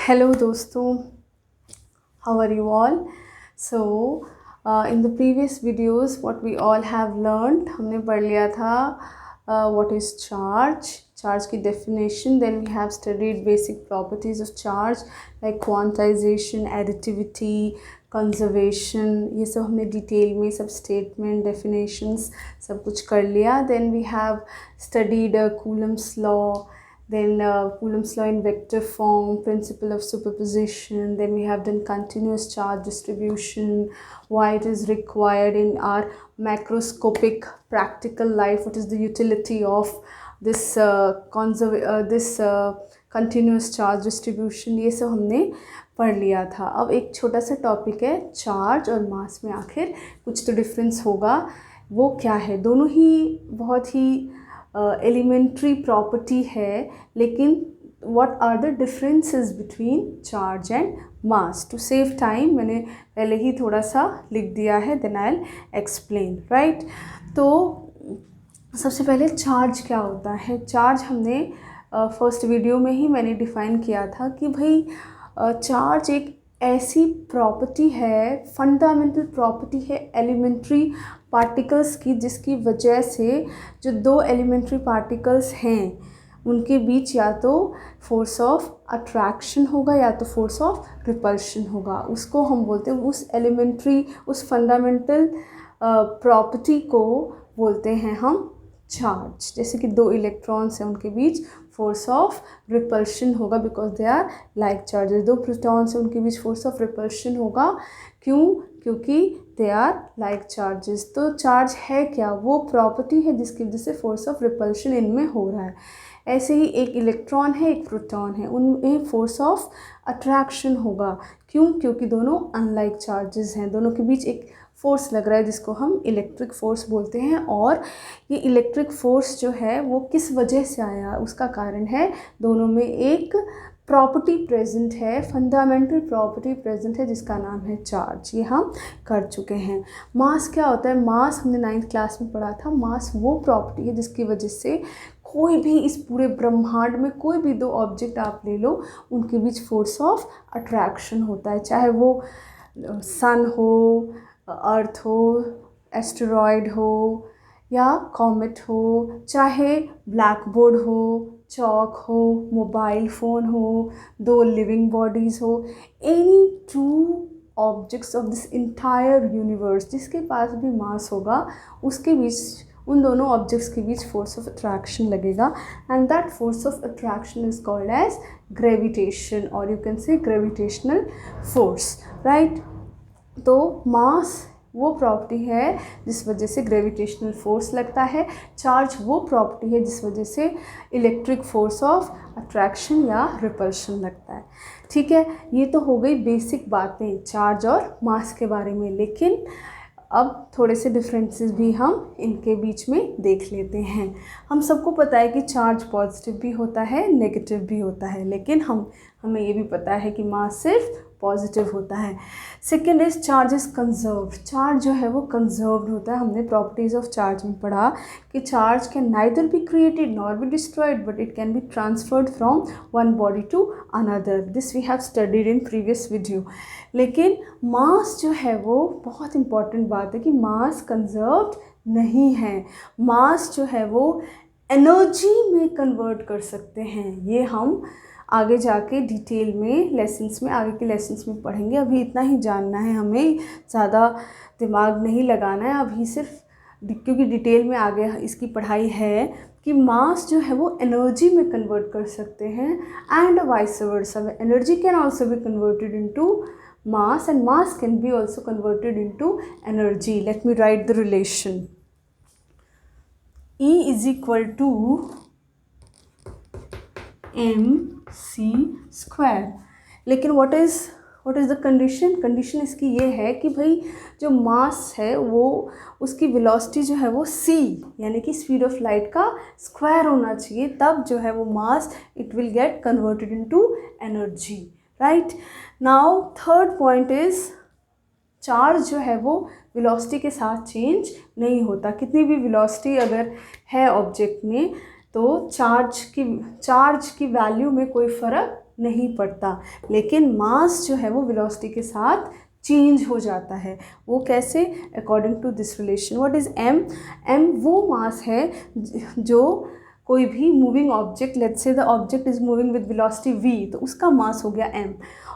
Hello दोस्तों, how are you all? So in the previous videos what we all have learned, हमने पढ़ लिया था what is charge की definition, then we have studied basic properties of charge like quantization, additivity, conservation, ये सब हमने detail में सब statement, definitions सब कुछ कर लिया. Then we have studied Coulomb's law, then Coulomb's law in vector form, principle of superposition. Then we have done continuous charge distribution, why it is required in our macroscopic practical life, what is the utility of this continuous charge distribution. ये सब हमने पढ़ लिया था. अब एक छोटा सा टॉपिक है चार्ज और मास में आखिर कुछ तो डिफरेंस होगा. वो क्या है? दोनों ही बहुत ही एलिमेंट्री प्रॉपर्टी है, लेकिन what are the differences between charge and mass. To save time मैंने पहले ही थोड़ा सा लिख दिया है, then I will explain. Right, तो सबसे पहले चार्ज क्या होता है. चार्ज हमने फर्स्ट वीडियो में ही मैंने डिफ़ाइन किया था कि भाई चार्ज एक ऐसी प्रॉपर्टी है, फंडामेंटल प्रॉपर्टी है एलिमेंट्री पार्टिकल्स की, जिसकी वजह से जो दो एलिमेंट्री पार्टिकल्स हैं उनके बीच या तो फोर्स ऑफ अट्रैक्शन होगा या तो फोर्स ऑफ रिपल्शन होगा. उसको हम बोलते हैं, उस एलिमेंट्री, उस फंडामेंटल प्रॉपर्टी को बोलते हैं हम चार्ज. जैसे कि दो इलेक्ट्रॉन्स हैं, उनके बीच फोर्स ऑफ रिपल्शन होगा because they are like charges. दो प्रोटॉन्स हैं, उनके बीच फोर्स ऑफ रिपल्शन होगा. क्यों? क्योंकि दे आर लाइक चार्जेस. तो चार्ज है क्या? वो प्रॉपर्टी है जिसकी वजह से फोर्स ऑफ रिपल्शन इनमें हो रहा है. ऐसे ही एक इलेक्ट्रॉन है, एक प्रोटॉन है, उनमें फोर्स ऑफ अट्रैक्शन होगा. क्यों? क्योंकि दोनों अनलाइक चार्जेस हैं, दोनों के बीच एक फोर्स लग रहा है जिसको हम इलेक्ट्रिक फोर्स बोलते हैं. और ये इलेक्ट्रिक फोर्स जो है वो किस वजह से आया, उसका कारण है दोनों में एक प्रॉपर्टी प्रेजेंट है, फंडामेंटल प्रॉपर्टी प्रेजेंट है जिसका नाम है चार्ज. ये हम कर चुके हैं. मास क्या होता है? मास हमने 9th क्लास में पढ़ा था. मास वो प्रॉपर्टी है जिसकी वजह से कोई भी इस पूरे ब्रह्मांड में कोई भी दो ऑब्जेक्ट आप ले लो, उनके बीच फोर्स ऑफ अट्रैक्शन होता है. चाहे वो सन हो, अर्थ हो, एस्टेरॉयड हो या कॉमेट हो, चाहे ब्लैक बोर्ड हो, चॉक हो, मोबाइल फ़ोन हो, दो लिविंग बॉडीज़ हो, any two objects of this entire universe जिसके पास भी मास होगा, उसके बीच, उन दोनों ऑब्जेक्ट्स के बीच फोर्स ऑफ अट्रैक्शन लगेगा. And that force of attraction is called as gravitation, और you can say gravitational force. Right, तो मास वो प्रॉपर्टी है जिस वजह से ग्रेविटेशनल फोर्स लगता है. चार्ज वो प्रॉपर्टी है जिस वजह से इलेक्ट्रिक फोर्स ऑफ अट्रैक्शन या रिपल्शन लगता है. ठीक है, ये तो हो गई बेसिक बातें चार्ज और मास के बारे में. लेकिन अब थोड़े से डिफरेंसेस भी हम इनके बीच में देख लेते हैं. हम सबको पता है कि चार्ज पॉजिटिव भी होता है, नेगेटिव भी होता है, लेकिन हमें ये भी पता है कि मास सिर्फ पॉजिटिव होता है. Second is charge is conserved. Charge जो है वो कंजर्व्ड होता है. हमने प्रॉपर्टीज़ ऑफ चार्ज में पढ़ा कि charge can neither be created nor be destroyed, but it can be transferred from one body to another. This we have studied in previous video. लेकिन मास जो है वो बहुत इंपॉर्टेंट बात है कि मास कंजर्व्ड नहीं है. मास जो है वो एनर्जी में कन्वर्ट कर सकते हैं. ये हम आगे जाके डिटेल में लेसन्स में, आगे के लेसन्स में पढ़ेंगे. अभी इतना ही जानना है हमें, ज़्यादा दिमाग नहीं लगाना है अभी, सिर्फ क्योंकि डिटेल में आगे इसकी पढ़ाई है कि मास जो है वो एनर्जी में कन्वर्ट कर सकते हैं and vice versa. Energy can also be converted into mass and mass can be also converted into energy. Let me write the relation. E is equal to mc square. लेकिन what is the condition? Condition इसकी ये है कि भाई जो मास है वो, उसकी वेलोसिटी जो है वो c यानी कि स्पीड ऑफ लाइट का स्क्वायर होना चाहिए, तब जो है वो mass it will get converted into energy. Right, now third point is charge जो है वो वेलोसिटी के साथ चेंज नहीं होता. कितनी भी वेलोसिटी अगर है ऑब्जेक्ट में तो चार्ज की वैल्यू में कोई फ़र्क नहीं पड़ता, लेकिन मास जो है वो वेलोसिटी के साथ चेंज हो जाता है। वो कैसे? According to this relation. What is M? M वो मास है जो कोई भी moving object, let's say the object is moving with velocity v, तो उसका मास हो गया m।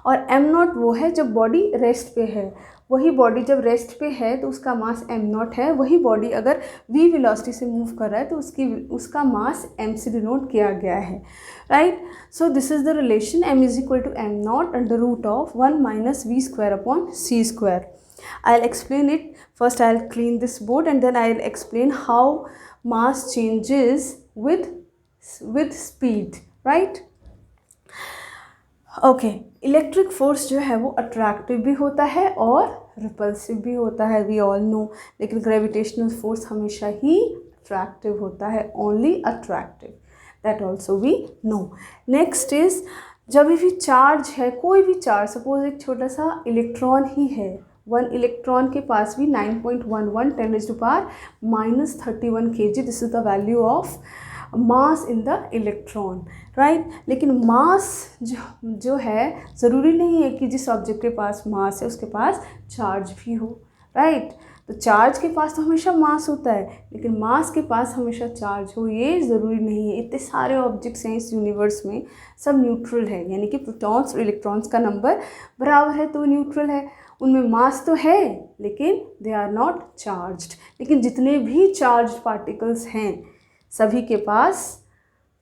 और m नॉट वो है जब बॉडी रेस्ट पे है, वही बॉडी जब रेस्ट पे है तो उसका मास m नॉट है। वही बॉडी अगर v वेलोसिटी से मूव कर रहा है तो उसका मास m से डिनोट किया गया है, right. So this is the relation m is equal to m not under root of 1 minus v square upon c square. I'll explain it. First I'll clean this board and then I'll explain how mass changes with speed, right? Okay, electric force जो है वो attractive भी होता है और repulsive भी होता है, वी ऑल नो। लेकिन ग्रेविटेशनल फोर्स हमेशा ही अट्रैक्टिव होता है, only attractive, that also we know. Next is, जब भी चार्ज है, कोई भी चार्ज, सपोज एक छोटा सा इलेक्ट्रॉन ही है, 1 इलेक्ट्रॉन के पास भी 9.11 10⁻³ kg, this is the value of mass in the electron, right. लेकिन मास जो है, ज़रूरी नहीं है कि जिस ऑब्जेक्ट के पास मास है उसके पास चार्ज भी हो, राइट। तो चार्ज के पास तो हमेशा मास होता है, लेकिन मास के पास हमेशा चार्ज हो ये ज़रूरी नहीं है। इतने सारे ऑब्जेक्ट्स हैं इस यूनिवर्स में, सब न्यूट्रल है, यानी कि प्रोटॉन्स और इलेक्ट्रॉन्स का नंबर बराबर है तो न्यूट्रल है। उनमें मास तो है लेकिन दे आर नॉट चार्ज्ड। लेकिन जितने भी चार्ज पार्टिकल्स हैं सभी के पास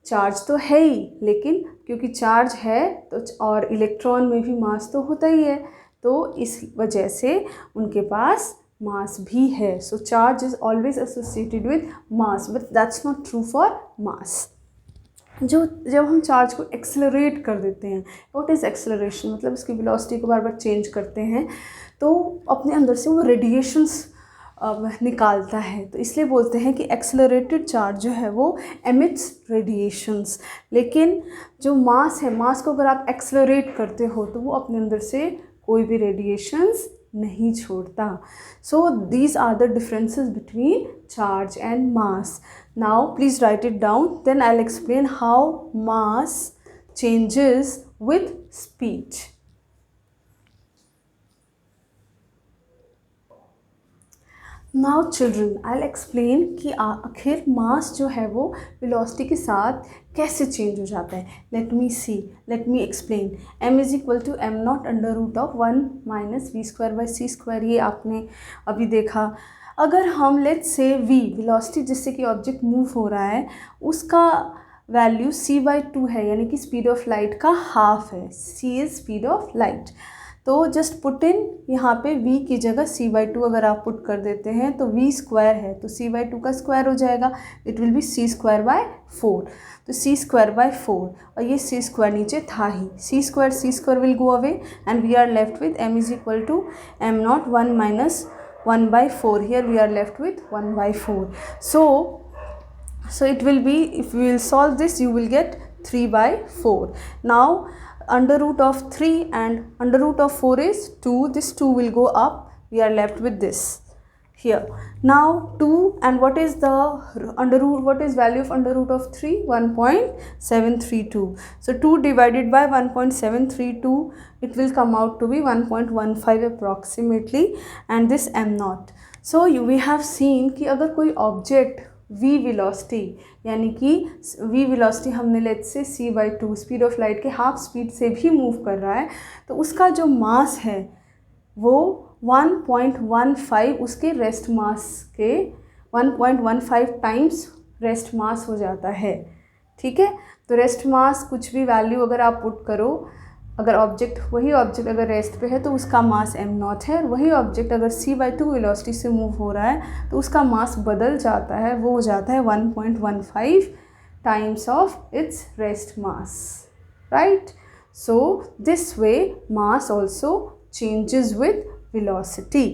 चार्ज तो है ही, लेकिन क्योंकि चार्ज है तो और इलेक्ट्रॉन में भी मास तो होता ही है, तो इस वजह से उनके पास मास भी है। So charge is always associated with mass, but that's not true for mass. जब हम चार्ज को एक्सेलरेट कर देते हैं, व्हाट इज़ एक्सेलरेशन? मतलब इसकी वेलोसिटी को बार बार चेंज करते हैं तो अपने अंदर से वो रेडिएशंस निकालता है, तो इसलिए बोलते हैं कि एक्सेलरेटेड चार्ज जो है वो एमिट्स रेडिएशंस। लेकिन जो मास है, मास को अगर आप एक्सेलरेट करते हो तो वो अपने अंदर से कोई भी रेडिएशंस नहीं छोड़ता। So these are the differences between charge and mass. Now please write it down, then I will explain how mass changes with speed. Now children, I will explain कि आखिर मास जो है वो वेलोसिटी के साथ कैसे चेंज हो जाता है। Let me explain. m is equal to m not under root of 1 minus v square by c square, ये आपने अभी देखा। अगर हम लेट्स से v वेलोसिटी जिससे कि ऑब्जेक्ट मूव हो रहा है उसका वैल्यू c/2 है, यानी कि स्पीड ऑफ लाइट का हाफ है, c is speed of light. तो जस्ट पुट इन यहाँ पे v की जगह c/2 अगर आप पुट कर देते हैं तो v स्क्वायर है तो c/2 का स्क्वायर हो जाएगा, it will be c square by 4। तो c स्क्वायर बाय 4 और ये c स्क्वायर नीचे था ही, c square will go away and we are left with m is equal to m not 1 minus 1/4, here we are left with 1/4। So it will be, if we will solve this you will get 3/4. Now under root of 3 and under root of 4 is 2, this 2 will go up, we are left with this here. Now 2 and what is the what is value of under root of 3? 1.732. So 2 divided by 1.732, it will come out to be 1.15 approximately, and this m naught. So we have seen कि अगर कोई object v velocity, यानी कि v velocity हमने let's say c/2 speed of light के half speed से भी move कर रहा है, तो उसका जो मास है वो 1.15 उसके रेस्ट मास के 1.15 टाइम्स रेस्ट मास हो जाता है, ठीक है। तो रेस्ट मास कुछ भी वैल्यू अगर आप पुट करो, अगर वही ऑब्जेक्ट अगर रेस्ट पे है तो उसका मास m नॉट है, और वही ऑब्जेक्ट अगर c/2 वेलोसिटी से मूव हो रहा है तो उसका मास बदल जाता है, वो हो जाता है 1.15 times of its rest mass, right. So this way mass also changes with velocity.